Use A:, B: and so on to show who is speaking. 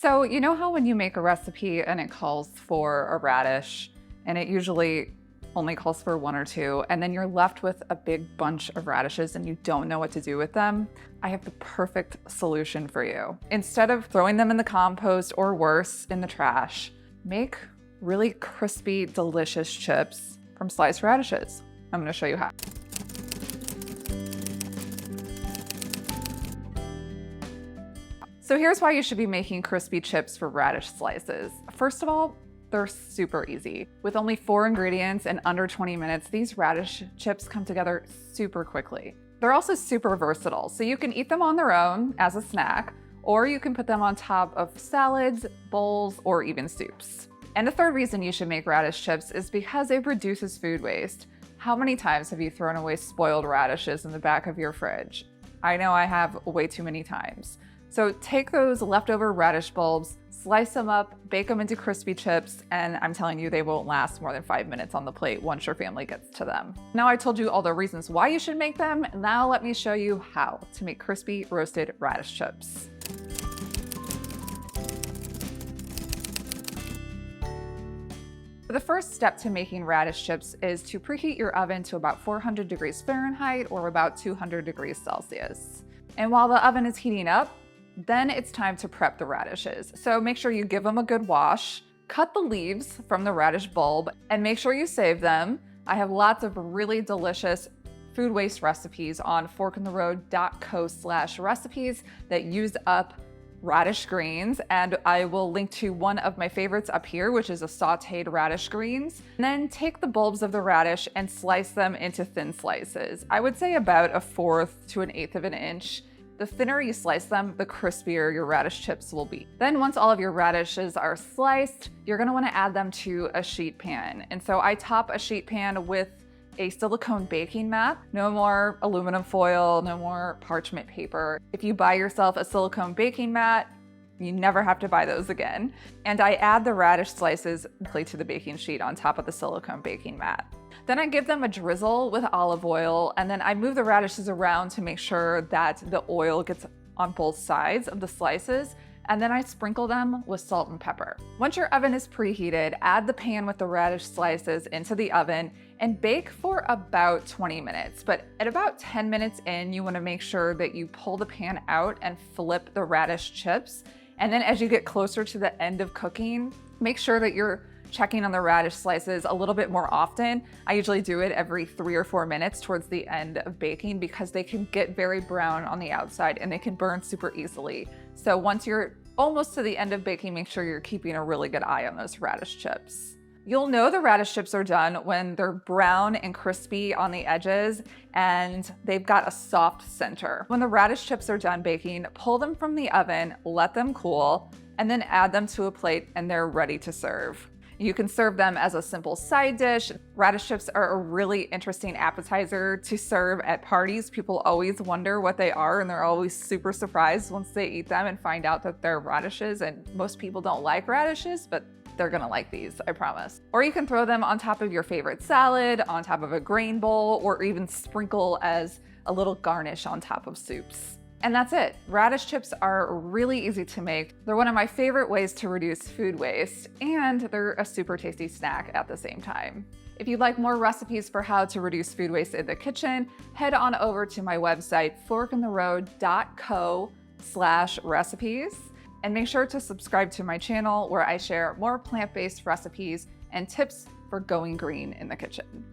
A: So you know how when you make a recipe and it calls for a radish, and it usually only calls for one or two, and then you're left with a big bunch of radishes and you don't know what to do with them? I have the perfect solution for you. Instead of throwing them in the compost or worse, in the trash, make really crispy, delicious chips from sliced radishes. I'm gonna show you how. So here's why you should be making crispy chips for radish slices. First of all, they're super easy. With only 4 ingredients and under 20 minutes, these radish chips come together super quickly. They're also super versatile, so you can eat them on their own as a snack, or you can put them on top of salads, bowls, or even soups. And the third reason you should make radish chips is because it reduces food waste. How many times have you thrown away spoiled radishes in the back of your fridge? I know I have way too many times. So take those leftover radish bulbs, slice them up, bake them into crispy chips, and I'm telling you, they won't last more than 5 minutes on the plate once your family gets to them. Now I told you all the reasons why you should make them, and now let me show you how to make crispy roasted radish chips. The first step to making radish chips is to preheat your oven to about 400 degrees Fahrenheit or about 200 degrees Celsius. And while the oven is heating up, then it's time to prep the radishes. So make sure you give them a good wash, cut the leaves from the radish bulb, and make sure you save them. I have lots of really delicious food waste recipes on forkintheroad.co/recipes that use up radish greens, and I will link to one of my favorites up here, which is a sauteed radish greens. And then take the bulbs of the radish and slice them into thin slices. I would say about 1/4 to 1/8 of an inch. The thinner you slice them, the crispier your radish chips will be. Then once all of your radishes are sliced, you're gonna wanna add them to a sheet pan. And so I top a sheet pan with a silicone baking mat. No more aluminum foil, no more parchment paper. If you buy yourself a silicone baking mat, you never have to buy those again. And I add the radish slices directly to the baking sheet on top of the silicone baking mat. Then I give them a drizzle with olive oil, and then I move the radishes around to make sure that the oil gets on both sides of the slices, and then I sprinkle them with salt and pepper. Once your oven is preheated, add the pan with the radish slices into the oven and bake for about 20 minutes. But at about 10 minutes in, you wanna make sure that you pull the pan out and flip the radish chips. And then as you get closer to the end of cooking, make sure that you're checking on the radish slices a little bit more often. I usually do it every 3 or 4 minutes towards the end of baking because they can get very brown on the outside and they can burn super easily. So once you're almost to the end of baking, make sure you're keeping a really good eye on those radish chips. You'll know the radish chips are done when they're brown and crispy on the edges and they've got a soft center. When the radish chips are done baking, pull them from the oven, let them cool, and then add them to a plate and they're ready to serve. You can serve them as a simple side dish. Radish chips are a really interesting appetizer to serve at parties. People always wonder what they are and they're always super surprised once they eat them and find out that they're radishes, and most people don't like radishes, but they're gonna like these, I promise. Or you can throw them on top of your favorite salad, on top of a grain bowl, or even sprinkle as a little garnish on top of soups. And that's it. Radish chips are really easy to make. They're one of my favorite ways to reduce food waste, and they're a super tasty snack at the same time. If you'd like more recipes for how to reduce food waste in the kitchen, head on over to my website, forkintheroad.co/recipes, and make sure to subscribe to my channel where I share more plant-based recipes and tips for going green in the kitchen.